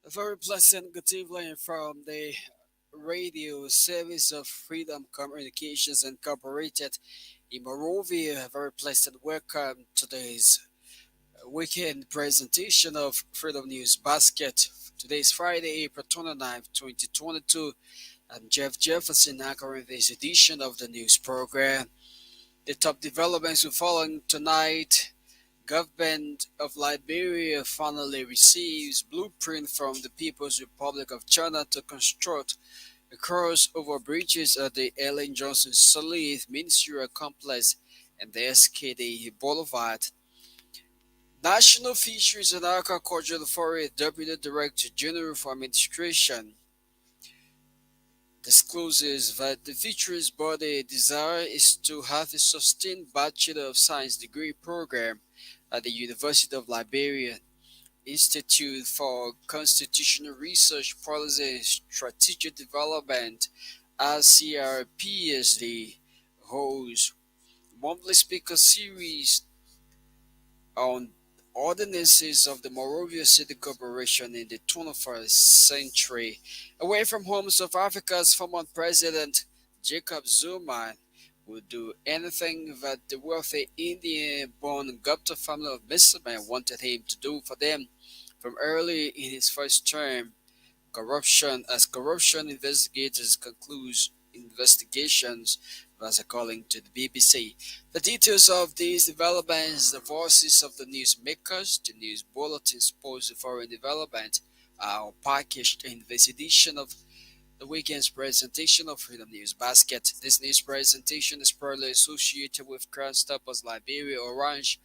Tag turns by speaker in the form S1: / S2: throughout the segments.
S1: A very pleasant good evening from the radio service of Freedom Communications Incorporated in Monrovia. A very pleasant welcome to today's weekend presentation of Freedom News Basket. Today's Friday, April 29th, 2022. I'm Jeff Jefferson, anchoring this edition of the news program. The top developments we're following tonight. Government of Liberia finally receives blueprint from the People's Republic of China to construct a crossover bridges at the Ellen Johnson Sirleaf Ministerial Complex and the SKD Boulevard. National Fisheries and Aquaculture Authority Deputy Director General for Administration discloses that the fisheries body desire is to have a sustained Bachelor of Science degree program at the University of Liberia Institute for Constitutional Research Policy and Strategic Development (ICRPSD) holds monthly speaker series on ordinances of the Monrovia City Corporation in the 21st century. Away from home, South Africa's former president Jacob Zuma would do anything that the wealthy Indian-born Gupta family of businessmen wanted him to do for them from early in his first term. Corruption investigators conclude investigations, that's according to the BBC. The details of these developments, the voices of the newsmakers, the news bulletins posed for foreign development are packaged in this edition of the weekend's presentation of Freedom News Basket. This news presentation is proudly associated with Crown Stoppers Liberia Orange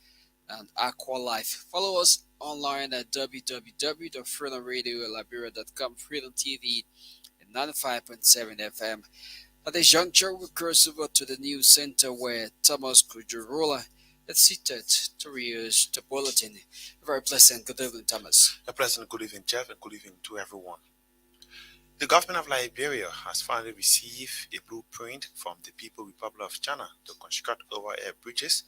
S1: and Aqua Life. Follow us online at www.freedomradioliberia.com, Freedom TV, and 95.7 FM. At this juncture, we cross over to the news center where Thomas Kujurola is seated to read the bulletin. A very pleasant good evening, Thomas.
S2: A pleasant good evening, Jeff, and good evening to everyone. The government of Liberia has finally received a blueprint from the People's Republic of China to construct overhead bridges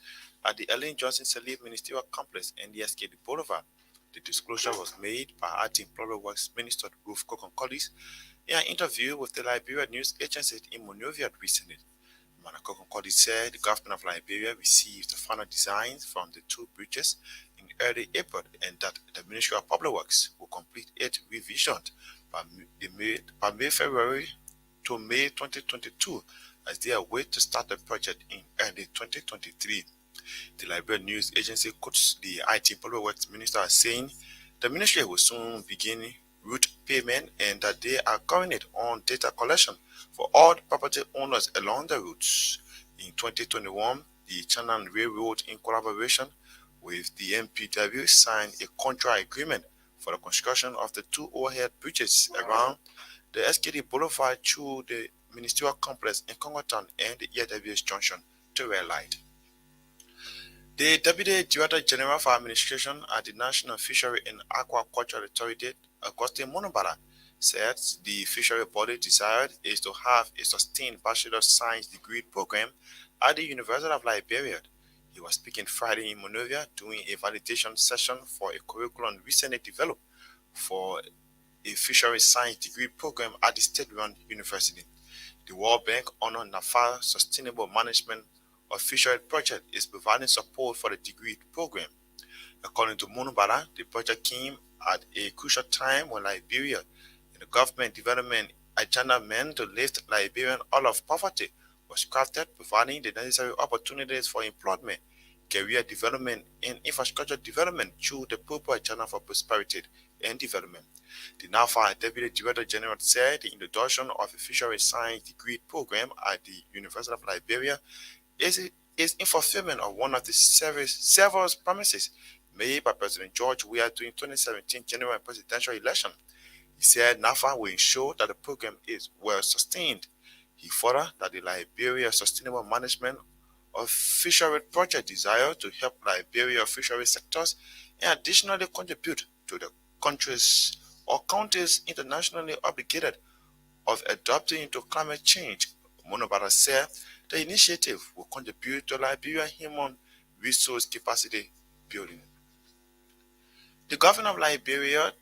S2: at the Ellen Johnson Sirleaf Ministerial Complex and the SKD Boulevard. The disclosure was made by Acting Public Works Minister Ruth Kokonkolis in an interview with the Liberia news agency in Monrovia recently. Manako Kokonkolis said the government of Liberia received the final designs from the two bridges in early April and that the Ministry of Public Works will complete its revision by February to May 2022 as they await to start the project in early 2023. The Liberia news agency quotes the IT Public Works Minister as saying the ministry will soon begin route payment and that they are currently on data collection for all the property owners along the routes. In 2021, the China Railroad, in collaboration with the MPW, signed a contract agreement for the construction of the two overhead bridges around the SKD Boulevard through the Ministerial Complex in Congotown and the EWS Junction to Red Light. The Deputy Director General for Administration at the National Fishery and Aquaculture Authority, Augustine Monobala, said the fishery body desired is to have a sustained Bachelor of Science degree program at the University of Liberia. He was speaking Friday in Monrovia during a validation session for a curriculum recently developed for a fishery science degree program at the state-run university. The World Bank under NAFA Sustainable Management of Fishery Project is providing support for the degree program. According to Monobala, the project came at a crucial time when Liberia and the government development agenda meant to lift Liberian out of poverty was crafted, providing the necessary opportunities for employment, career development, and infrastructure development through the purpose agenda for prosperity and Development. The NAFA Deputy Director General said the introduction of a fisheries science degree program at the University of Liberia is in fulfillment of one of the several promises made by President George Weah during 2017 general and presidential election. He said NAFA will ensure that the program is well sustained. He further that the Liberia Sustainable Management of Fishery Project desire to help Liberia fishery sectors and additionally contribute to the country's or countries internationally obligated of adapting to climate change. Monobara said the initiative will contribute to Liberia human resource capacity building. The governor of Liberia,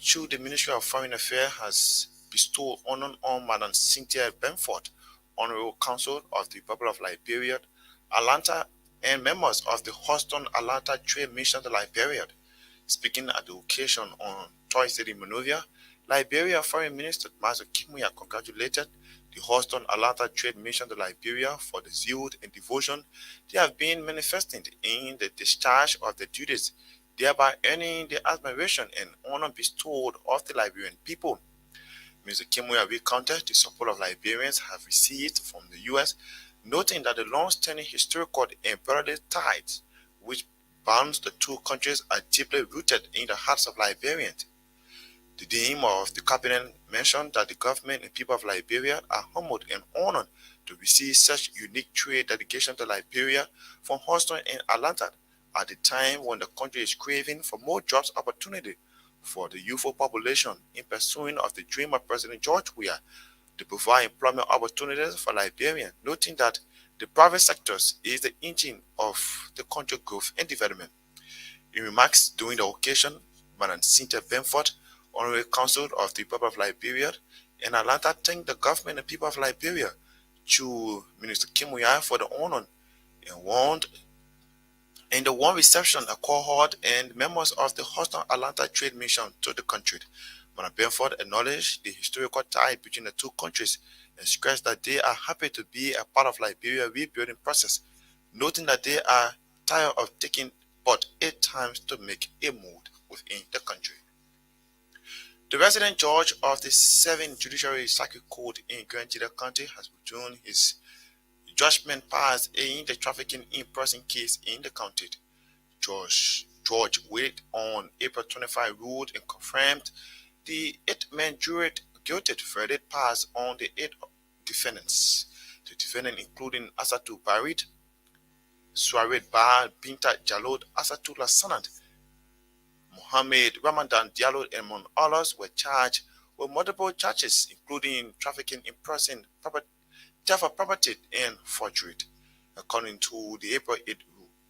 S2: through the Ministry of Foreign Affairs, has bestowed honor on Madam Cynthia Benford, Honorable Consul of the Republic of Liberia, Atlanta, and members of the Houston Atlanta Trade Mission to Liberia. Speaking at the occasion on Thursday in Monrovia, Liberia Foreign Minister Mazo Kimuya congratulated the Houston Atlanta Trade Mission to Liberia for the zeal and devotion they have been manifesting in the discharge of their duties, thereby earning the admiration and honor bestowed of the Liberian people. Mr. Kimuya recounted the support of Liberians have received from the U.S., noting that the long-standing historical and brotherly ties which bonds the two countries are deeply rooted in the hearts of Liberians. The Dean of the Cabinet mentioned that the government and people of Liberia are humbled and honored to receive such unique trade delegation to Liberia from Houston and Atlanta at the time when the country is craving for more jobs opportunity for the youthful population in pursuing of the dream of President George Weah to provide employment opportunities for Liberians, noting that the private sectors is the engine of the country's growth and development. In remarks during the occasion, Madam Cynthia Benford, Honorary Consul of the Republic of Liberia, in Atlanta thanked the government and people of Liberia through Minister Kim Weah for the honor and warned in the warm reception a cohort and members of the Houston Atlanta Trade Mission to the country. Madam Benford acknowledged the historical tie between the two countries and stressed that they are happy to be a part of Liberia's rebuilding process, noting that they are tired of taking but 8 times to make a move within the country. The resident judge of the 7th Judiciary Circuit Court in Grand County has withdrawn his judgment passed in the trafficking in person case in the county. George Wade on April 25 ruled and confirmed the 8-man jury guilty verdict passed on the 8 defendants. The defendants including Asatu Barit, Suared Bar Binta Jalod, Asatullah Sanat, Mohammed Ramadan Diallo, and among others were charged with multiple charges including trafficking in person, theft of property, and forgery. According to the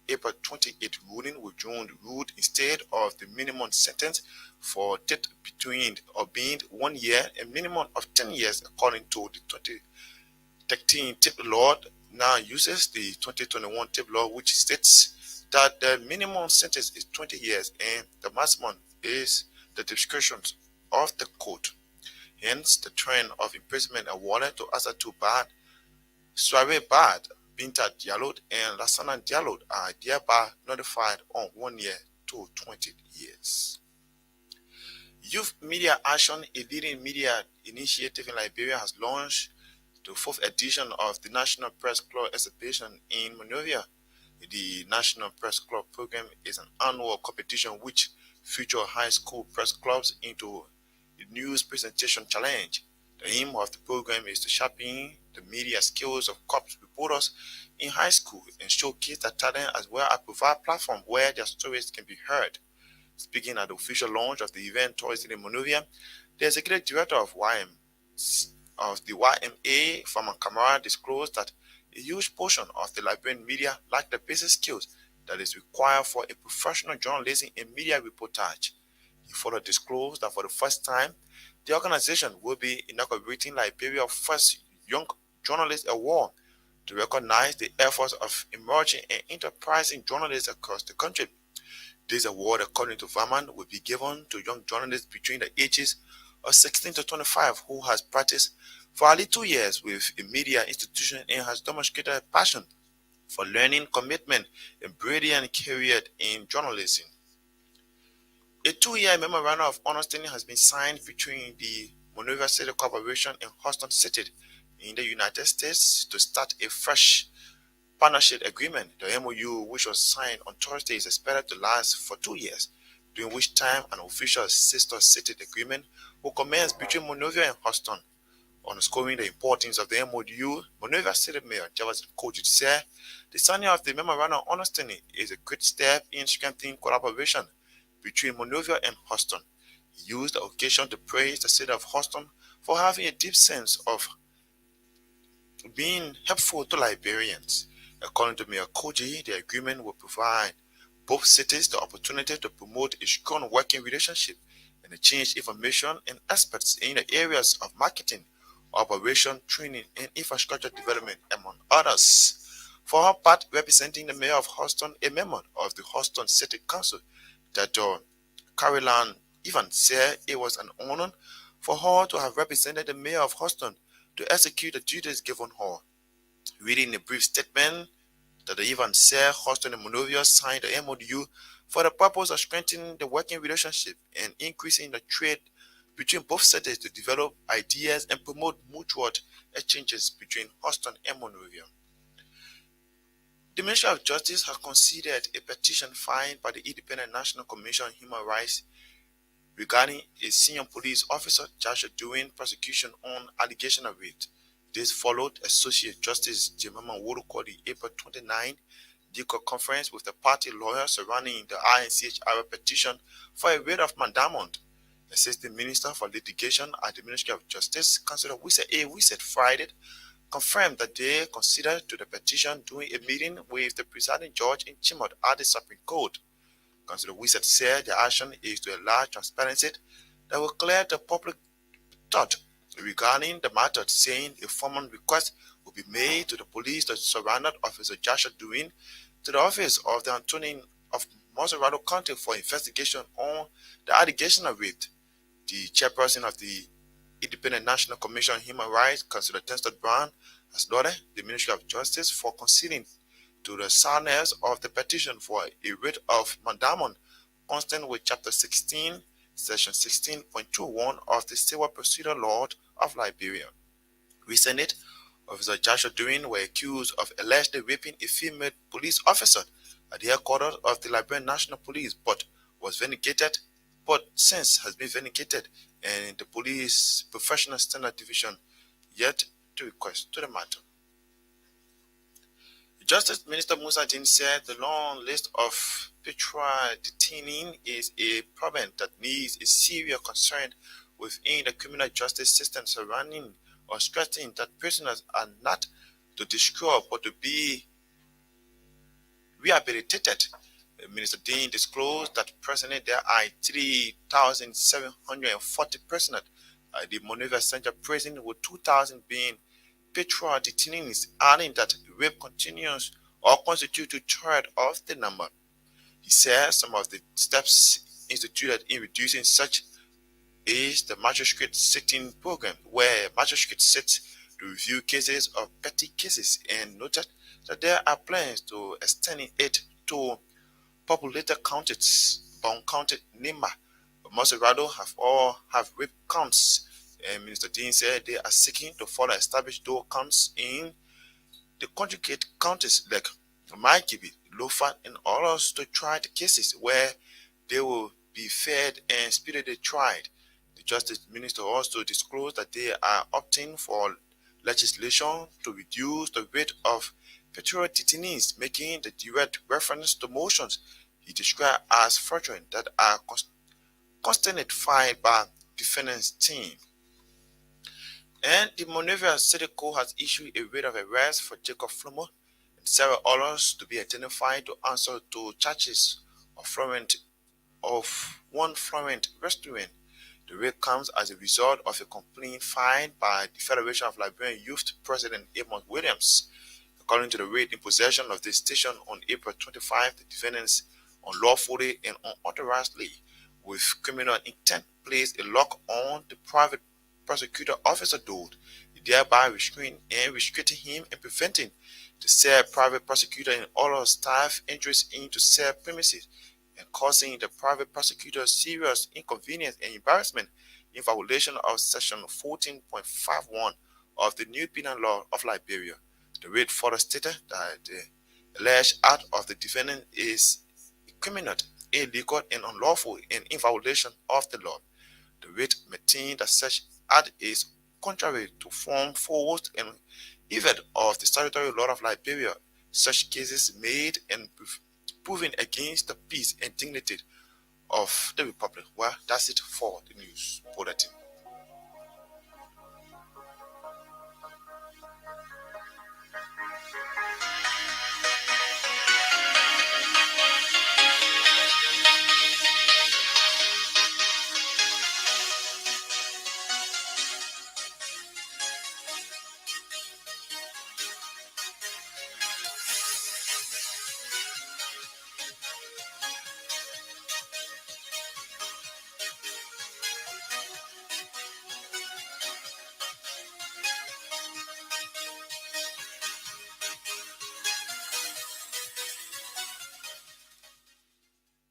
S2: April 28 ruling, withdrawn ruled instead of the minimum sentence for death between or being 1 year and minimum of 10 years according to the 2013 tip law now uses the 2021 tip law, which states that the minimum sentence is 20 years and the maximum is the discretion of the court. Hence, the trend of imprisonment awarded to Asatu Bad, Suave Bad, Binta Diallo, and Lassana Diallo are thereby notified on 1 year to 20 years. Youth Media Action, a leading media initiative in Liberia, has launched the 4th edition of the National Press Club exhibition in Monrovia. The National Press Club program is an annual competition which features high school press clubs into the news presentation challenge. The aim of the program is to sharpen the media skills of corps reporters in high school and showcase their talent as well as provide a platform where their stories can be heard. Speaking at the official launch of the event Thursday in Monrovia, the executive director of the YMA, Farmer Kamara, disclosed that a huge portion of the Liberian media lack the basic skills that is required for a professional journalism and media reportage. He further disclosed that for the first time, the organization will be inaugurating Liberia's first Young Journalist Award to recognize the efforts of emerging and enterprising journalists across the country. This award, according to Verman, will be given to young journalists between the ages of 16 to 25 who has practiced for at least 2 years with a media institution and has demonstrated a passion for learning, commitment, and brilliant career in journalism. A 2-year memorandum of understanding has been signed between the Monrovia City Corporation and Houston City in the United States to start a fresh partnership agreement. The MOU, which was signed on Thursday, is expected to last for 2 years, during which time an official sister city agreement will commence between Monrovia and Houston. Underscoring the importance of the MOU, Monrovia City Mayor Jefferson Kojic said the signing of the Memorandum of Understanding is a great step in strengthening collaboration between Monrovia and Houston. He used the occasion to praise the city of Houston for having a deep sense of being helpful to Liberians. According to Mayor Koji, the agreement will provide both cities the opportunity to promote a strong working relationship and exchange information and experts in the areas of marketing, operation, training, and infrastructure development, among others. For her part, representing the mayor of Houston, a member of the Houston City Council, Dr. Caroline Evans said it was an honor for her to have represented the mayor of Houston to execute the duties given her. Reading a brief statement, Dr. Evans said Houston and Monrovia signed the MOU for the purpose of strengthening the working relationship and increasing the trade between both cities to develop ideas and promote mutual exchanges between Houston and Monrovia. The Ministry of Justice has considered a petition filed by the Independent National Commission on Human Rights regarding a senior police officer charged with doing prosecution on allegation of rape. This followed Associate Justice Jemima Woruko the April 29 legal conference with the party lawyers surrounding the INCHR petition for a writ of mandamment. Assistant Minister for Litigation at the Ministry of Justice, Councillor Wisse A. Wisse Friday, confirmed that they considered to the petition during a meeting with the presiding judge in Chimot at the Supreme Court. Councillor Wisse said the action is to allow transparency that will clear the public thought regarding the matter, saying a formal request will be made to the police that surrounded Officer Joshua Dewin to the office of the attorney of Montserrado County for investigation on the allegation of rape. The chairperson of the Independent National Commission on Human Rights, Councillor Tenston Brown, has lauded the Ministry of Justice for conceding to the soundness of the petition for a writ of mandamment consistent with Chapter 16, Section 16.21 of the Civil Procedure Law of Liberia. Recently, Officer Joshua Dewin were accused of allegedly raping a female police officer at the headquarters of the Liberian National Police, but was vindicated, but since has been vindicated, and the Police Professional Standard Division yet to request to the matter. Justice Minister Musa Din said the long list of petrol detaining is a problem that needs a serious concern within the criminal justice system surrounding or stressing that prisoners are not to destroy but to be rehabilitated. Minister Dean disclosed that presently there are 3,740 prisoners at the Monrovia Central Prison, with 2,000 being petrol detainees, adding that rape continues or constitutes a third of the number. He says some of the steps instituted in reducing such is the magistrate sitting program, where magistrates sit to review cases of petty cases, and noted that there are plans to extend it to populated counties. Bound County, Nima, Montserrado have rape counts, and Minister Dean said they are seeking to further establish those counts in the conjugate counties like Maikibi, Lofa, and others to try the cases where they will be fed and speedily tried. The Justice Minister also disclosed that they are opting for legislation to reduce the rate of federal detainees, making the direct reference to motions he described as fraudulent that are constantly filed by defendant's team. And the Monrovia City Court has issued a writ of arrest for Jacob Flomo and several others to be identified to answer to charges of one Florent restaurant. The writ comes as a result of a complaint filed by the Federation of Liberian Youth President Amos Williams. According to the writ in possession of the station on April 25, the defendants unlawfully and unauthorizedly, with criminal intent, placed a lock on the private prosecutor officer door, thereby restricting him and preventing the said private prosecutor and all of staff entries into said premises. and causing the private prosecutor serious inconvenience and embarrassment in violation of Section 14.51 of the New Penal Law of Liberia. The writ further stated that the alleged act of the defendant is criminal, illegal, and unlawful and in violation of the law. The writ maintained that such act is contrary to form, force, and effect of the statutory law of Liberia. Such cases made and proven against the peace and dignity of the Republic. Well, that's it for the news bulletin.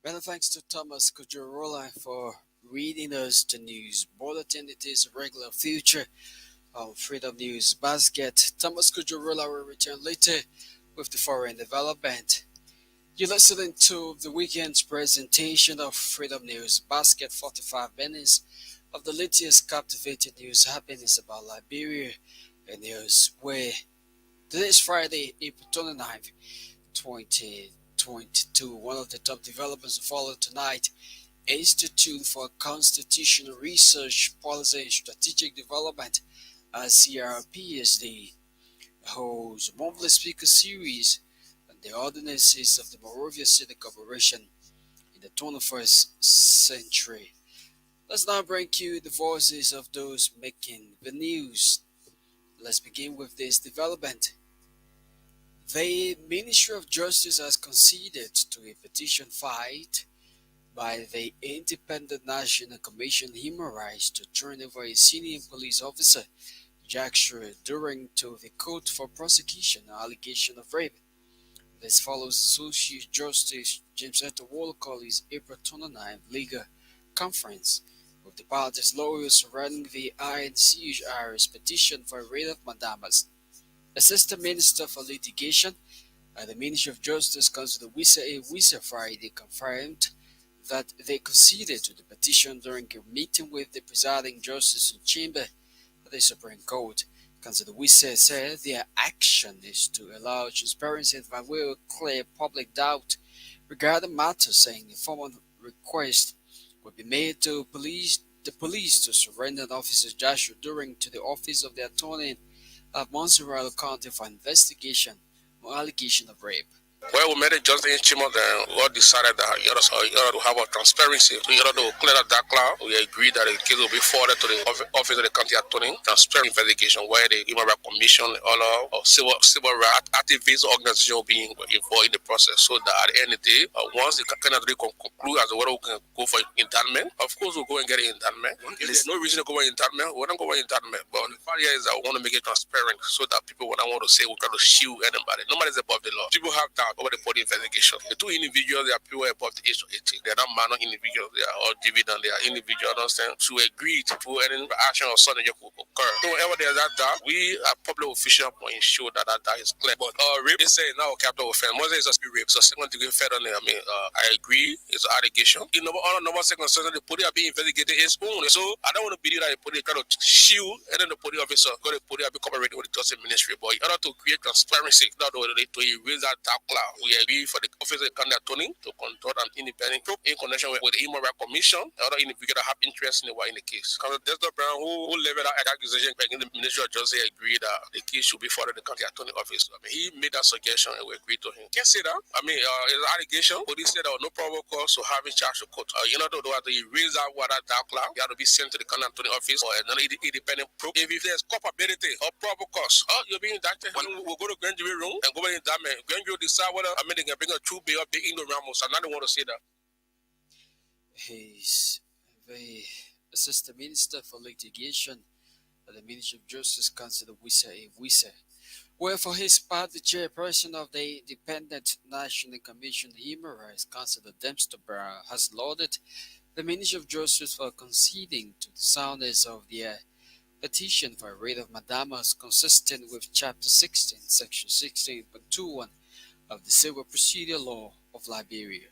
S1: Many thanks to Thomas Kujurola for reading us the news bulletin. It is a regular feature on Freedom News Basket. Thomas Kujurola will return later with the foreign development. You're listening to the weekend's presentation of Freedom News Basket, 45 minutes of the latest captivating news happenings about Liberia and news where today is Friday, April 29th, 2022. One of the top developments to follow tonight, Institute for Constitutional Research, Policy and Strategic Development, CRPSD, holds a monthly speaker series on the ordinances of the Monrovia City Corporation in the 21st century. Let's now bring you the voices of those making the news. Let's begin with this development. The Ministry of Justice has conceded to a petition filed by the Independent National Commission on Human Rights to turn over a senior police officer, Jack Schroeder, during to the court for prosecution on allegation of rape. This follows Associate Justice James Walker's April 29th legal conference with the party's lawyers surrounding the INCHR's petition for a writ of mandamus. Assistant Minister for Litigation at the Ministry of Justice, Councilor Wisa Friday confirmed that they conceded to the petition during a meeting with the presiding justice in chamber of the Supreme Court. Councilor Wisa said their action is to allow transparency and will clear public doubt regarding matters, saying a formal request will be made to the police to surrender Officer Joshua during to the office of the attorney of Montserrat County for investigation on allegation of rape.
S3: Well, we made it just in Chimo, then we decided that in order to have a transparency, in order to clear that cloud, we agreed that the case will be forwarded to the office of the county attorney, transparent investigation where the Human Rights Commission, all of civil rights activists, organization will be involved in the process. So that at the end of the day, once the county attorney can conclude as to whether we can go for indictment, of course we'll go and get an indictment. If there's no reason to go for indictment, we don't go for indictment. But the fact here is that we want to make it transparent so that people, when I want to say, we try to shield anybody. Nobody's above the law. People have doubt over the body investigation. The two individuals, they are people above the age of 18. They are not minor individuals. They are all dividend. They are individuals, understand? To agree to any action or something that could occur. So whenever there's that doubt, we are public officials will ensure that doubt is clear. But rape is saying now capital offense. Most is just rape. So second degree felony. I agree. It's an allegation. In number second sentence, the police are being investigated its own. So I don't want to believe that the police try to shield and then the police officer go the police are be cooperating with the justice ministry. But in order to create transparency, not only to erase that dark cloud, we agree for the office of the county attorney to conduct an independent probe in connection with the Human Rights Commission and other individuals that have interest in the case. Councilor Desmond Brown, who leveled that accusation in the Ministry of Justice, agreed that the case should be forwarded to the county attorney office. He made that suggestion and we agreed to him. Can't say that. It's an allegation. Police said there was no probable cause to have him charged to court. You know, to erase that water dark cloud, you have to be sent to the county attorney office or another independent probe. If there's culpability or probable cause, you're being indicted. We'll go to grand jury room and go in indictment. Grand jury decide whether they can bring a true bail or big ignoramus. I don't want to say that.
S1: He's the Assistant Minister for Litigation at the Ministry of Justice, Councilor Wisa. Where for his part, the chairperson of the Independent National Commission on Human Rights, Councillor Dempster Brown, has lauded the Ministry of Justice for conceding to the soundness of their petition for a writ of mandamus consistent with Chapter 16, Section 16.21 of the Civil Procedure Law of Liberia.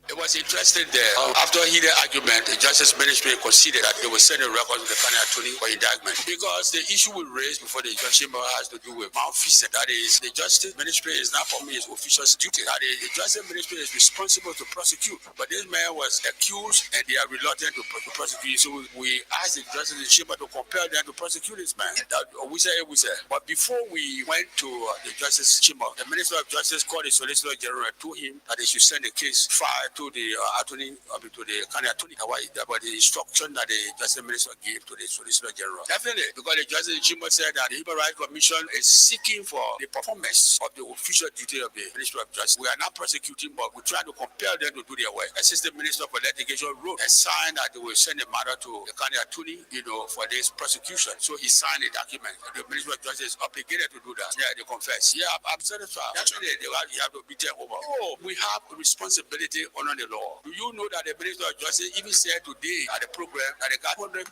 S3: It was interesting there. After a heated argument, the Justice Ministry conceded that they will send a record to the county attorney for indictment because the issue we raised before the judge chamber has to do with malfeasance. That is, the Justice Ministry is not performing its official duty. That is, the Justice Ministry is responsible to prosecute. But this man was accused and they are reluctant to prosecute. So we asked the Justice Chamber to compel them to prosecute this man. That we said. But before we went to the Justice Chamber, the Minister of Justice called the Solicitor General and told him that they should send the case filed to the attorney, to the county attorney, about the instruction that the Justice Minister gave to the Solicitor General. Definitely, because the Justice Chamber said that the Human Rights Commission is seeking for the performance of the official duty of the Ministry of Justice. We are not prosecuting, but we try to compel them to do their work. Assistant Minister for Litigation wrote a sign that they will send the matter to the county attorney, for this prosecution. So he signed a document. The Ministry of Justice is obligated to do that. Yeah, they confess. Yeah, I'm satisfied. Actually, you have to be taken over. Oh, we have a responsibility under the law. Do you know that the Minister of Justice even said today at the program that they got 2,000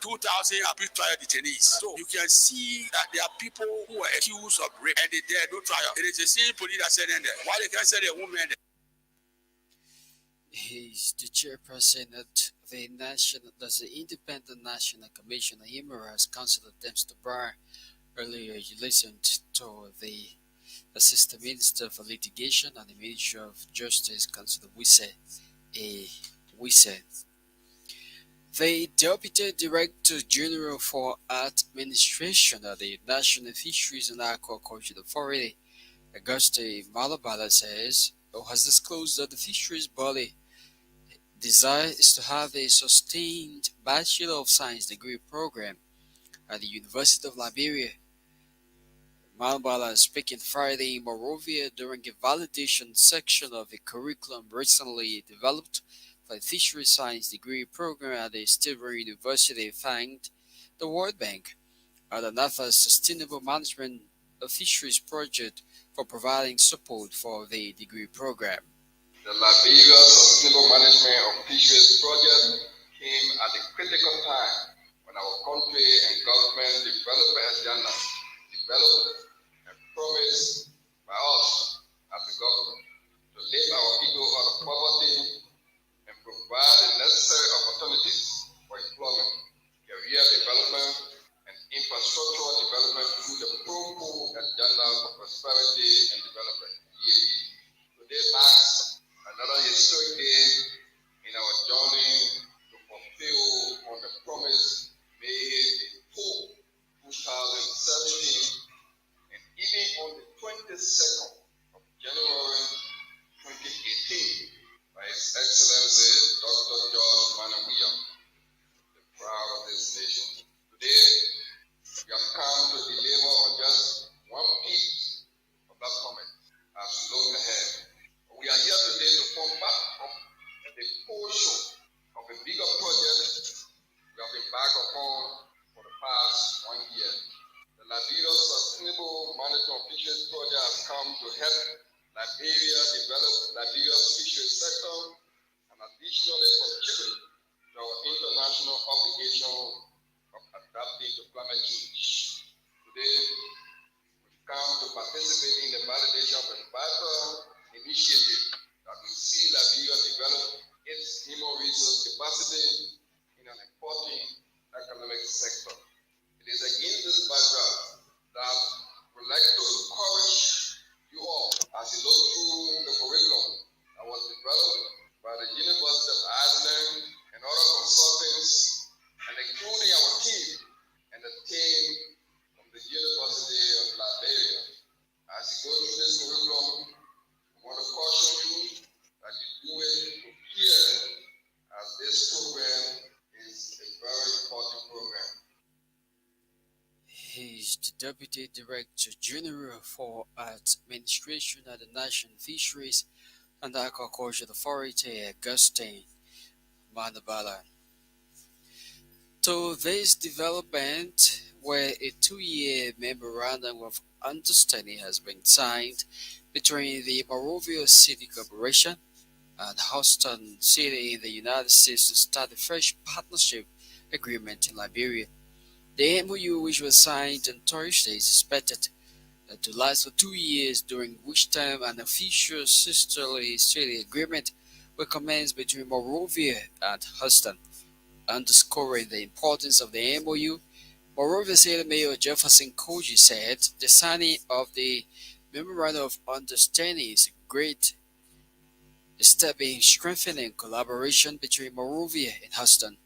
S3: pre-trial detainees? So you can see that there are people who are accused of rape and they dare no trial. It is the same police that said in there. Why they can't say the woman?
S1: He's the chairperson at the Independent National Commission on Human Rights, Councillor Dempster Brown. Earlier, you listened to the Assistant Minister for Litigation and the Ministry of Justice, Councillor Wise. The Deputy Director General for Administration at the National Fisheries and Aquaculture Authority, Auguste Malabala, has disclosed that the fisheries body desire is to have a sustained Bachelor of Science degree program at the University of Liberia. Malabala speaking Friday in Monrovia during a validation section of a curriculum recently developed for the Fisheries Science degree program at the Stilbury University thanked the World Bank and the NAFA's Sustainable Management of Fisheries project for providing support for the degree program.
S4: The Liberia Sustainable Management of Fisheries project came at a critical time when our country and government development agenda developed a promise by us as the government to lift our people out of poverty and provide the necessary opportunities for employment, career development, and infrastructural development through the PROPO Agenda for Prosperity and Development, EAP. Today marks another historic day in our journey to fulfill on the promise made in 2017 and even on the 22nd of January 2018 by His Excellency Dr. George Manawiya, the proud of this nation. Today, we have come to deliver on just one piece of that promise as we look ahead. We are here today to form part of a portion of a bigger project we have embarked upon for the past 1 year. The Liberia Sustainable Management of Fisheries project has come to help Liberia develop Liberia's fisheries sector and additionally contribute to our international obligation of adapting to climate change. Today, we've come to participate in the validation of a vital initiative that will see Liberia develop its human resource capacity in an important economic sector. It is against this background that we'd like to encourage you all as you look through the curriculum that was developed by the University of Ireland and other consultants, and including our team and the team from the University of Liberia. As you go through this curriculum, I want to caution you that you do it with care, as this program is a very important program.
S1: He's the Deputy Director General for Administration at the National Fisheries and Aquaculture Authority, Augustine Manabala. So this development where a 2-year memorandum of understanding has been signed between the Monrovia City Corporation and Houston City in the United States to start a fresh partnership agreement in Liberia. The MOU, which was signed on Thursday, is expected to last for 2 years, during which time an official sisterly city agreement will commence between Monrovia and Houston. Underscoring the importance of the MOU, Monrovia City Mayor Jefferson Koji said the signing of the Memorandum of Understanding is a great step in strengthening collaboration between Monrovia and Houston.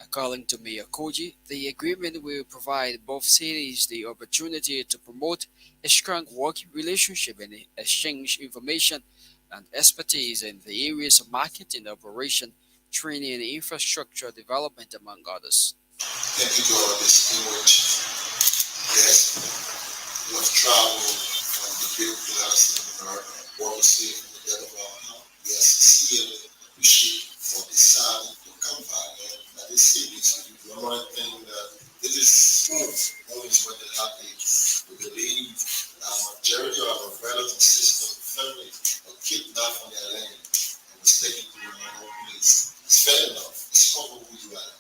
S1: According to Mayor Koji, the agreement will provide both cities the opportunity to promote a strong working relationship and exchange information and expertise in the areas of marketing, operation, training, and infrastructure development, among others.
S5: Thank you to our distinguished guests who have traveled from the great class in America, world safe in the dead of our heart. We are sincerely appreciate for deciding to come back, and that is serious. One more thing that it is smooth, always when they have age. We believe that majority of our brothers and sisters and family are kidnapped from their land and mistaken to be minorities. It's fair enough. Discover who you are.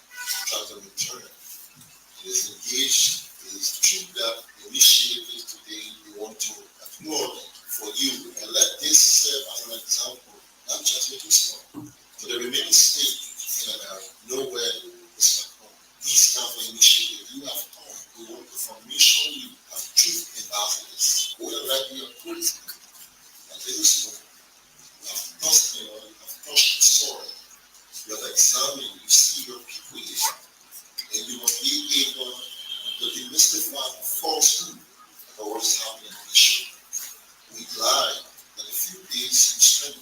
S5: Try to return. It is engaged. It is true that the initiative today we want to applaud for you and let this serve as an example, not just with Houston, for the remaining states that are nowhere is at home. These kind of initiatives you have come, we want to formation you as truth ambassadors. We are like your police. And this is what you have touched, you have touched the soil. You have examined, you see your people here, and you will be able to demystify the falsehood about what is happening on the show. We're glad that a few days you spend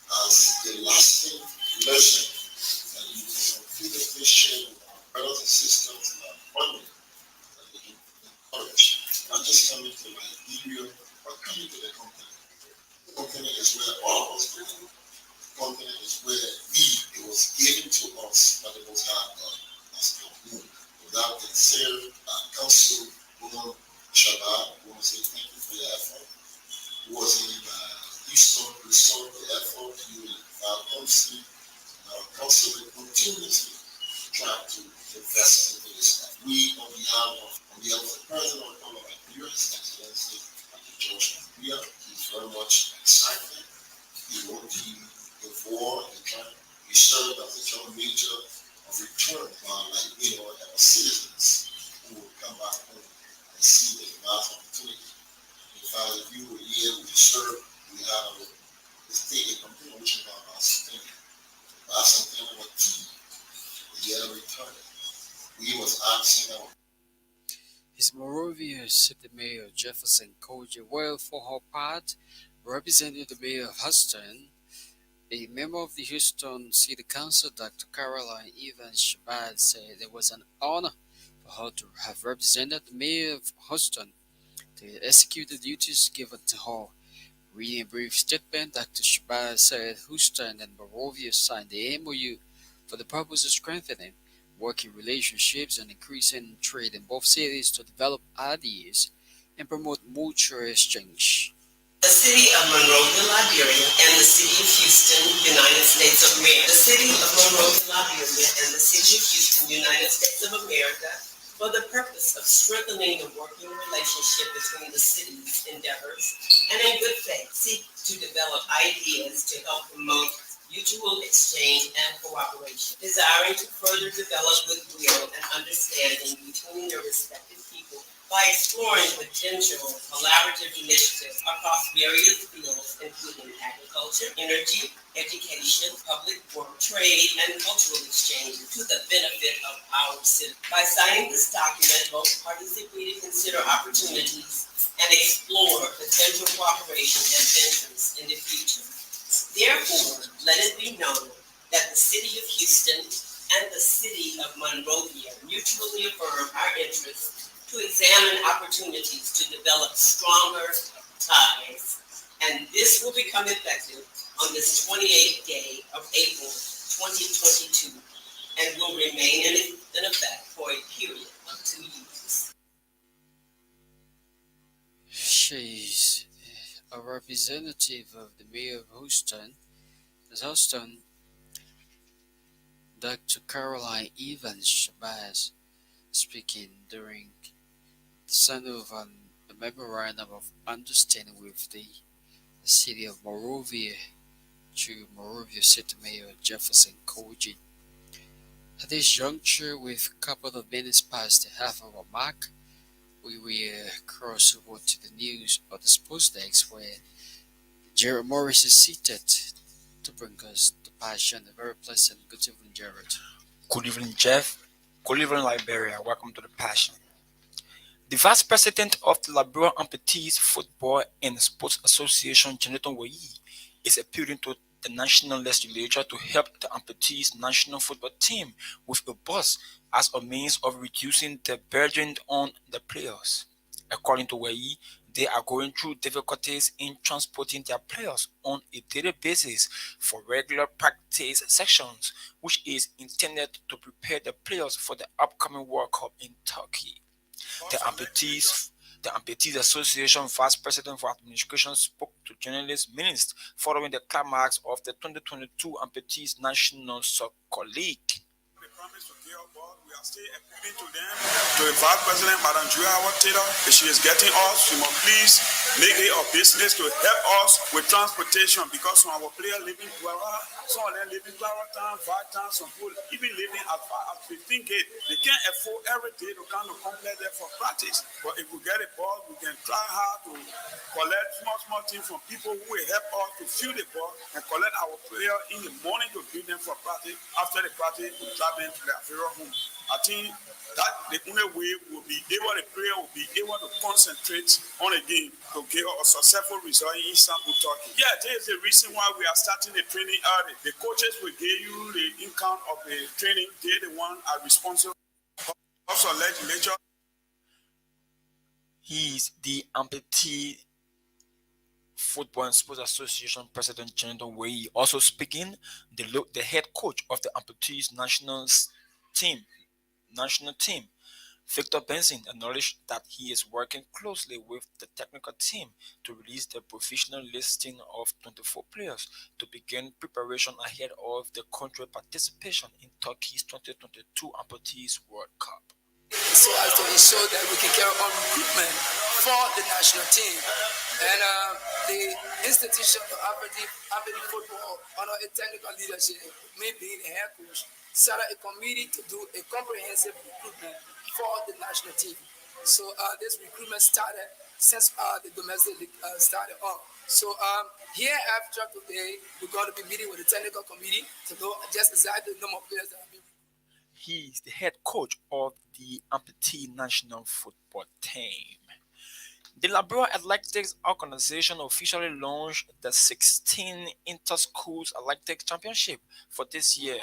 S5: as a lasting lesson that you can continuously share with our brothers and sisters and our family that they can encourage. Not just coming to Liberia, but coming to the company. The company is where all of us go. Company is where it was given to us by the Most High God as our home. Without the sincere council, woman Shabbat, we want to say thank you for your effort. It was in Houston, we saw the effort you our council, our council will continuously try to invest into this. We, on behalf of the President of Liberia, His Excellency Dr. George Maria, he's very much excited. He won't be involved in trying. He served as a general major of return while our citizens who will come back home and see the vast opportunity. In fact, if you were here, we serve, we have the state company which is about something about tea, the year return. We was asking our
S1: His Monrovia City Mayor Jefferson Koji, while for her part, representing the Mayor of Houston, a member of the Houston City Council, Dr. Caroline Evans Shabbat, said it was an honor for her to have represented the Mayor of Houston to execute the duties given to her. Reading a brief statement, Dr. Shabbat said Houston and Monrovia signed the MOU for the purpose of strengthening working relationships and increasing trade in both cities to develop ideas and promote mutual exchange.
S6: The city of Monrovia, Liberia, and the city of Houston, United States of America. The city of Monrovia, Liberia, and the city of Houston, United States of America, for the purpose of strengthening the working relationship between the cities' endeavors, and in good faith seek to develop ideas to help promote mutual exchange and cooperation, desiring to further develop goodwill and understanding between their respective people by exploring potential collaborative initiatives across various fields, including agriculture, energy, education, public work, trade, and cultural exchanges to the benefit of our citizens. By signing this document, both parties agree to consider opportunities and explore potential cooperation and ventures in the future. Therefore, let it be known that the city of Houston and the city of Monrovia mutually affirm our interest to examine opportunities to develop stronger ties, and this will become effective on this 28th day of April 2022 and will remain in effect for a period
S1: She's a representative of the mayor of Houston, Dr. Caroline Evans Shabazz, speaking during the signing of a memorandum of understanding with the city of Monrovia to Monrovia City Mayor Jefferson Koji. At this juncture, with a couple of minutes past the half hour mark, we will cross over to the news of the sports desk where Jared Morris is seated to bring us the passion. A very pleasant good evening, Jared.
S7: Good evening, Jeff. Good evening, Liberia. Welcome to the Passion. The Vice President of the Liberia Amputees Football and Sports Association, Jonathan Wai, is appealing to the national legislature to help the amputees national football team with a bus as a means of reducing the burden on the players. According to Wai, they are going through difficulties in transporting their players on a daily basis for regular practice sessions, which is intended to prepare the players for the upcoming World Cup in Turkey. The Amputees Association Vice President for Administration spoke to journalists minutes following the climax of the 2022 Amputees National Soccer League.
S8: We are still appealing to them, to the Vice President, Madam Julia Taylor. If she is getting us, she must please make it a business to help us with transportation because some of our players live in Guara, some of them live in Guara Town, Town, some people even living as far as 15 gate. They can't afford every day to come to complex there for practice. But if we get a ball, we can try hard to collect small things from people who will help us to fill the ball and collect our players in the morning to bring them for practice. After the practice, we drive them to their favorite home. I think that the only way we'll be able, the player will be able to concentrate on a game to get a successful result in Istanbul, Turkey. Yeah, there is the reason why we are starting the training early. The coaches will give you the income of the training. They're the one are responsible. Also, legislature.
S7: He is the Amputee Football and Sports Association President Jonathan Wai. Also speaking, the head coach of the Amputees national team, Victor Benson, acknowledged that he is working closely with the technical team to release the provisional listing of 24 players to begin preparation ahead of the country participation in Turkey's 2022 Amputees World Cup.
S9: So as to ensure that we can carry on recruitment for the national team. And the institution of Amputee football under a technical leadership, me being the head coach, set up a committee to do a comprehensive recruitment for the national team. So this recruitment started since the domestic league started on. So here after today, we're going to be meeting with the technical committee to know just exactly the number of players that have been.
S7: He is the head coach of the Amputee national football team. The Liberia Athletics Organization officially launched the 16 Inter-Schools Athletics Championship for this year.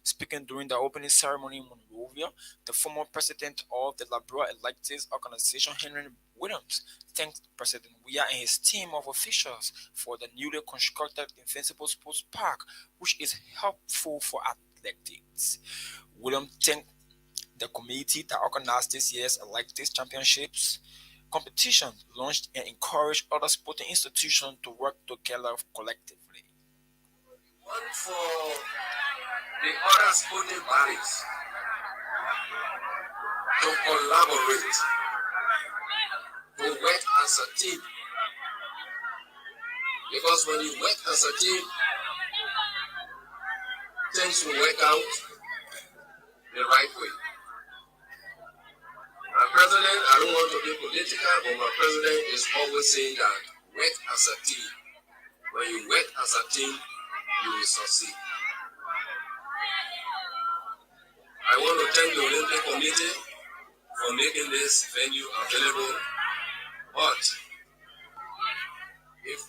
S7: Speaking during the opening ceremony in Monrovia, the former president of the Liberia Athletics Organization, Henry Williams, thanked President Weah and his team of officials for the newly constructed Invincible Sports Park, which is helpful for athletics. Williams thanked the committee that organized this year's Athletics Championships competition, launched and encouraged other sporting institutions to work together collectively.
S10: One for the other sporting bodies to collaborate, to work as a team. Because when you work as a team, things will work out the right way. My president, I don't want to be political, but my president is always saying that work as a team. When you work as a team, you will succeed. I want to thank the Olympic Committee for making this venue available. But if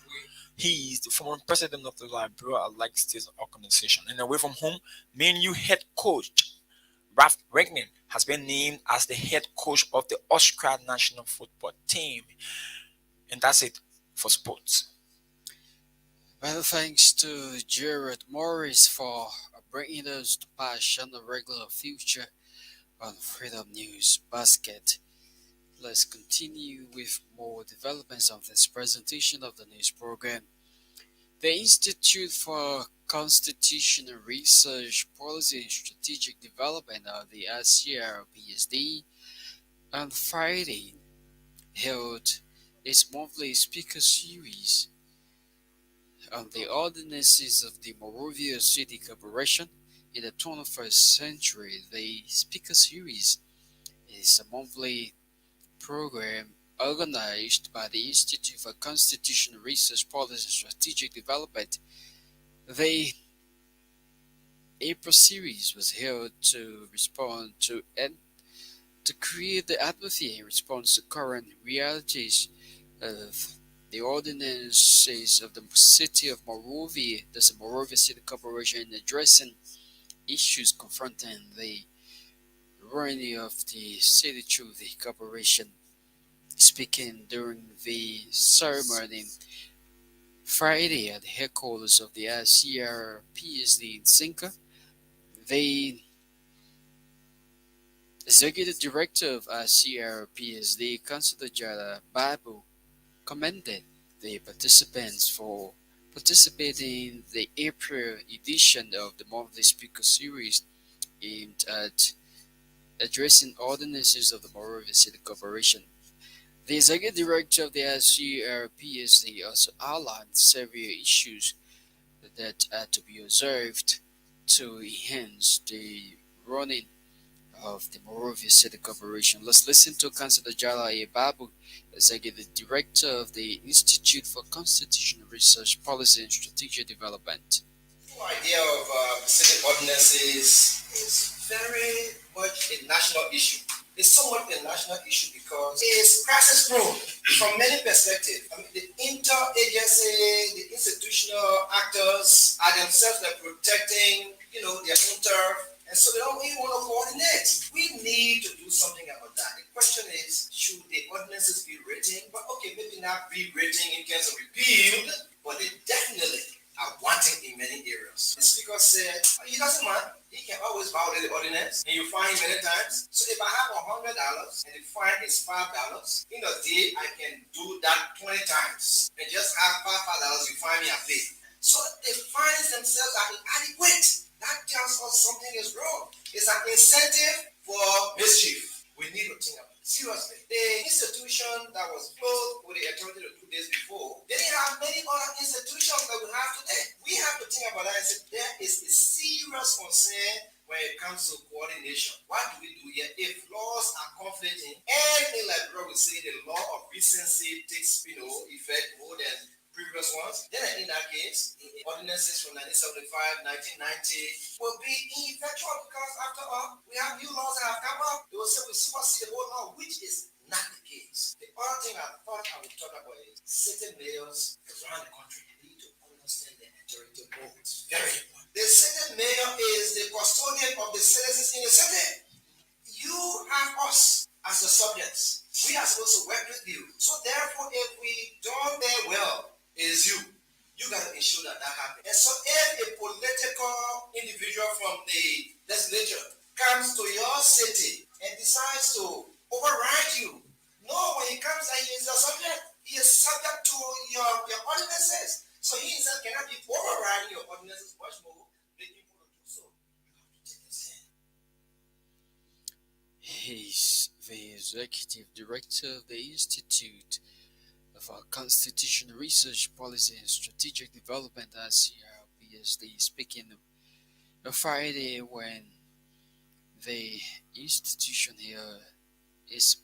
S7: he is the former president of the Liberia Athletics Organization, and away from home, main new head coach Ralph Regnin has been named as the head coach of the Austria national football team. And that's it for sports.
S1: Well, thanks to Jared Morris for bringing us to passion the regular future on Freedom News Basket. Let's continue with more developments of this presentation of the news program. The Institute for Constitutional Research, Policy and Strategic Development of the ICRPSD on Friday held its monthly speaker series on the ordinances of the Monrovia City Corporation in the 21st century. The speaker series is a monthly program organized by the Institute for Constitutional Research, Policy and Strategic Development. The April series was held to respond to and to create the atmosphere in response to current realities of the ordinances of the city of Monrovia, the Monrovia City Corporation, in addressing issues confronting the running of the city through the corporation. Speaking during the ceremony Friday at the headquarters of the ICRPSD in Cinca, the executive director of ICRPSD, Councilor Jada Babu, commended the participants for participating in the April edition of the monthly speaker series aimed at addressing ordinances of the Monrovia City Corporation. The executive director of the ICRPSD also outlined several issues that are to be observed to enhance the running of the Monrovia City Corporation. Let's listen to Councilor Jala A. Babu, Executive Director of the Institute for Constitutional Research, Policy and Strategic Development.
S11: The idea of city ordinances is very much a national issue. It's somewhat a national issue because it's crisis prone from many perspectives. I mean, the interagency, the institutional actors are themselves protecting, their own turf, and so they don't even want to coordinate. We need to do something about that. The question is, should the ordinances be written? But okay, maybe not rewritten in terms of repealed, but they definitely are wanting in many areas. The speaker said, he doesn't mind. He can always violate the ordinance, and you fine him many times. So if I have $100 and the fine is $5, in a day I can do that 20 times, and just have $5, you fine me, I pay. So the fines themselves are inadequate. That tells us something is wrong. It's an incentive for mischief. We need to think about it. Seriously, the institution that was closed with the authority to do this before, they didn't have many other institutions that we have today. We have to think about that and say there is a serious concern when it comes to coordination. What do we do here? If laws are conflicting, anything like bro will say the law of recency takes effect more than previous ones, then in that case, the ordinances from 1975, 1990 will be ineffectual because after all, we have new laws that have come up. They will say we supersede the whole law, which is not the case. The other thing I thought I would talk about is certain mayors around the country need to understand their authority more. It's very important. The city mayor is the custodian of the citizens in the city. You have us as the subjects. We are supposed to work with you. So therefore, if we don't bear well, it is you. You got to ensure that happens. And so if a political individual from the legislature comes to your city and decides to override you, no, when he comes and he is a subject, he is subject to your ordinances. So he himself cannot be overriding your ordinances much more, making people to do so. You have to take a stand.
S1: He's the executive director of the Institute for Constitutional Research, Policy and Strategic Development at ICRPSD, speaking on Friday when the institution here is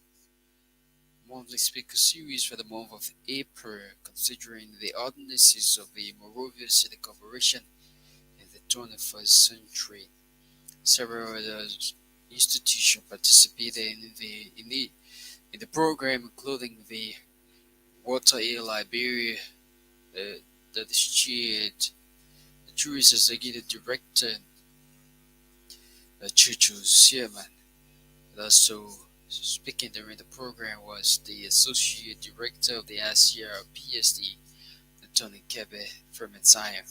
S1: monthly speaker series for the month of April, considering the ordinances of the Monrovia City Corporation in the 21st century. Several other institutions participated in the program, including the Water Air Liberia, that is chaired the tourist executive director, Chuchu Sierman. Also speaking during the program was the associate director of the ICRPSD, Tony Kebe from Zion.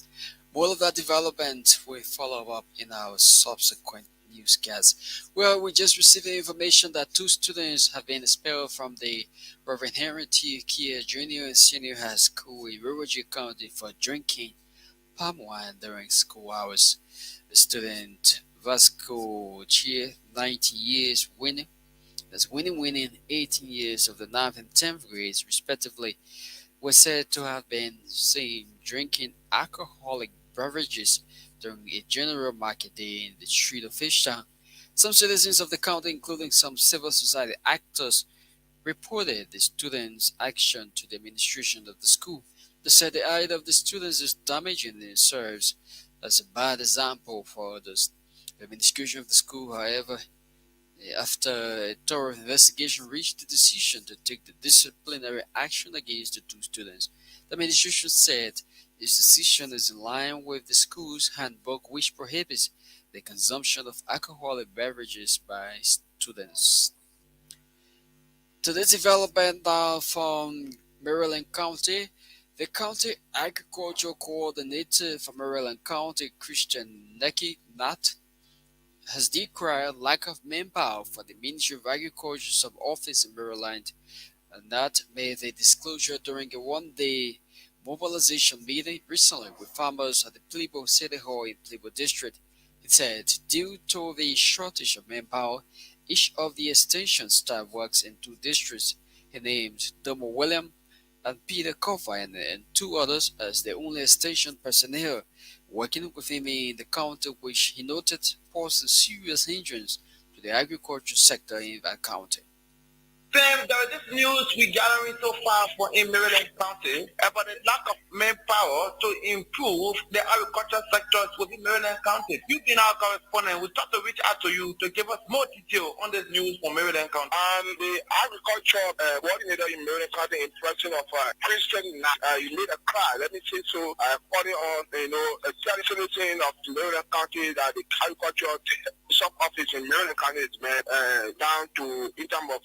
S1: More of that development will follow up in our subsequent newscast. Well, we just received information that two students have been expelled from the Reverend Henry T. Kia Junior and Senior High School in Rural County for drinking palm wine during school hours. The student Vasco Chia, 19 years, winning 18 years of the 9th and 10th grades, respectively, was said to have been seen drinking alcoholic beverages during a general market day in the street of Fishtown. Some citizens of the county, including some civil society actors, reported the students' action to the administration of the school. They said the idea of the students is damaging and serves as a bad example for others. The administration of the school, however, after a thorough investigation, reached the decision to take the disciplinary action against the two students. The administration said this decision is in line with the school's handbook, which prohibits the consumption of alcoholic beverages by students. To this development from Maryland County, the county agricultural coordinator for Maryland County, Christian Necky Nat, has decried lack of manpower for the Ministry of Agriculture sub-office in Maryland, and that made a disclosure during a one-day mobilization meeting recently with farmers at the Plebo City Hall in Plebo District. It said, due to the shortage of manpower, each of the extension staff works in two districts. He named Domo William and Peter Coffin and two others as the only extension personnel working with him in the county, which he noted poses serious hindrance to the agriculture sector in that county.
S12: Sam, there is this news we're gathering so far for in Maryland County about the lack of manpower to improve the agriculture sectors within Maryland County. You've been our correspondent. We thought to reach out to you to give us more detail on this news from Maryland County.
S13: The agriculture coordinator in Maryland County, in person of Christian, you made a cry. Let me say so. Calling on, a citizen of Maryland County that the agriculture sub-office in Maryland County is down to in terms of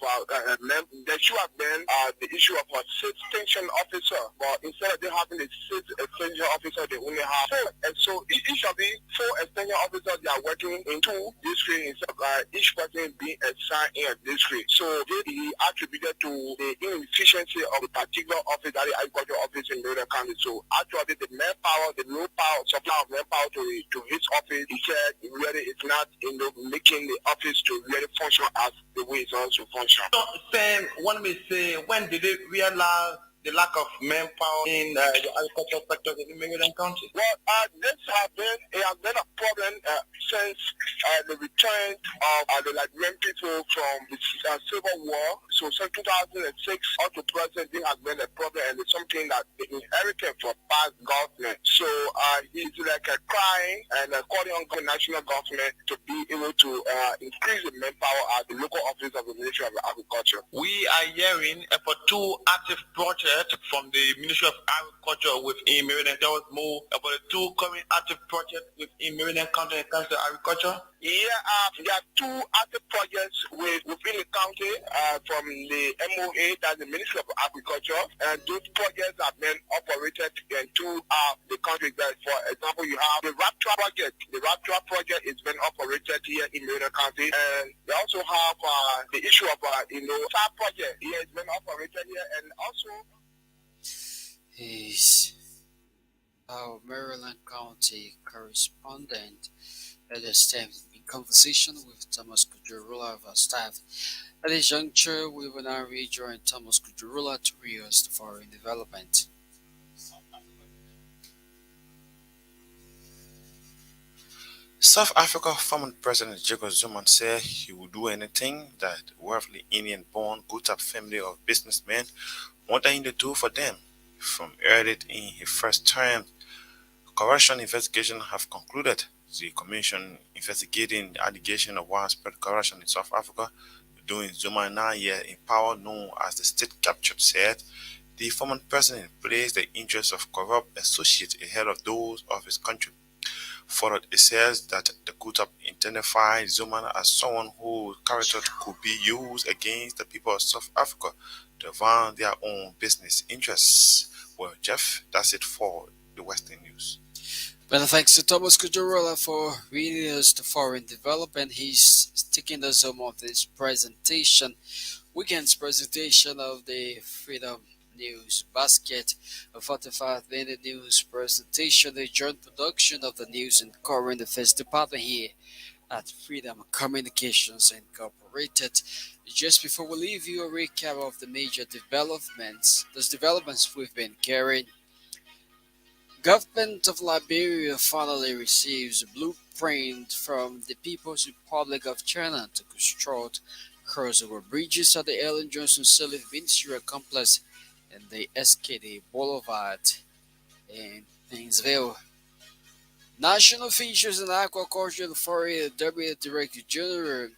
S13: there should have been the issue of a six extension officer, but instead of them having a six extension officer, they only have four. And so each of the four extension officers, they are working in two districts instead of each person being assigned in a district. So this is attributed to the inefficiency of a particular office, that is agriculture office in Maryland County. So actually the manpower, the low power, supply of manpower to his office, he said really it's not making the office to really function as the way it's supposed to function.
S12: So, Sam, one may say, when did they realize the lack of manpower in the agricultural sector in Maryland County?
S13: Well, it has been a problem since the return of the Liberian people from the Civil War. So since 2006 up to present, it has been a problem, and it's something that they inherited from past government. So he's like crying and calling on the national government to be able to increase the manpower at the local office of the Ministry of Agriculture.
S12: We are hearing about two active projects from the Ministry of Agriculture within Maryland. There was more about the two current active projects within Maryland County when it comes to agriculture.
S13: Yeah, there are two active projects within the county from the MOA, that's the Ministry of Agriculture, and those projects have been operated in two of the country. For example, you have the Rapture project. The Rapture project is been operated here in Maryland County, and they also have the issue of SAR project. Here it's been operated here, and also
S1: He's our Maryland County correspondent at this time in conversation with Thomas Kujurula of our staff. At this juncture, we will now rejoin Thomas Kujurula to read us the following development.
S2: South Africa former President Jacob Zuma said he would do anything that wealthy Indian-born Gupta family of businessmen wanted him to do for them. From early in his first term, corruption investigations have concluded. The commission investigating the allegation of widespread corruption in South Africa during Zuma 9 years in power, known as the state capture, said the former president placed the interests of corrupt associates ahead of those of his country. Further, it says that the Gupta identified Zuma as someone whose character could be used against the people of South Africa to advance their own business interests. Well, Jeff, that's it for the Western news.
S1: Many thanks to Thomas Kujarala for reading us the foreign development. He's taking us home of this presentation, weekend's presentation of the Freedom News Basket, a 45-minute news presentation, a joint production of the News and Current Affairs Department here at Freedom Communications Incorporated. Just before we leave you, a recap of the major developments, those developments we've been carrying. Government of Liberia finally receives a blueprint from the People's Republic of China to construct crossover bridges at the Ellen Johnson Sirleaf Ministerial Complex and the SKD Boulevard in Painesville. National Fisheries and Aquaculture Authority Deputy Director General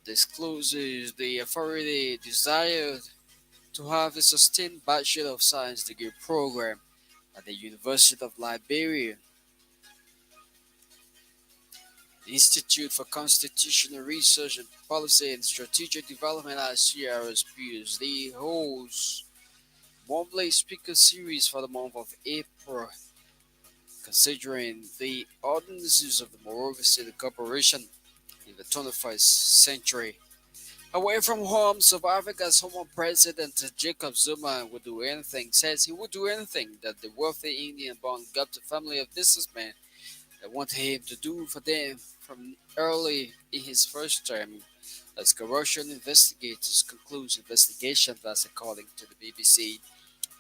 S1: discloses the authority desired to have a sustained Bachelor of Science degree program at the University of Liberia. The Institute for Constitutional Research and Policy and Strategic Development ICRS holds monthly speaker series for the month of April, considering the ordinances of the Monrovia City Corporation in the 21st century. Away from home, South Africa's former president Jacob Zuma would do anything, says he would do anything that the wealthy Indian-born Gupta family of businessmen that wanted him to do for them from early in his first term, as corruption investigators conclude investigation, that's according to the BBC.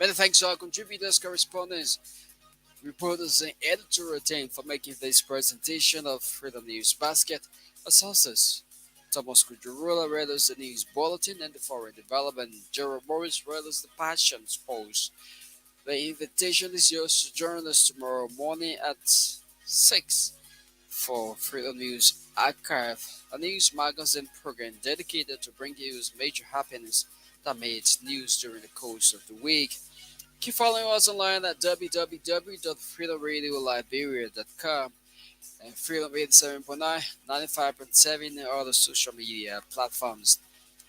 S1: Many thanks to our contributors, correspondents, reporters, and editorial team for making this presentation of Freedom News Basket. As sources, Thomas Kujarula read us the news bulletin and the foreign development. Gerald Morris read us the Passions Post. The invitation is yours to join us tomorrow morning at 6 for Freedom News Archive, a news magazine program dedicated to bringing you major happenings that made news during the course of the week. Keep following us online at www.freedomradioliberia.com and Freedom 87.9, 95.7 and other social media platforms.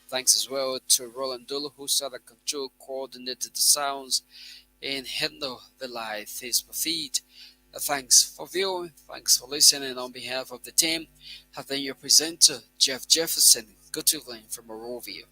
S1: Thanks as well to Roland Dolo, who sat at control, coordinated the sounds, and handled the live Facebook feed. Thanks for viewing, thanks for listening. On behalf of the team, have been your presenter, Jeff Jefferson. Good evening from Morovia.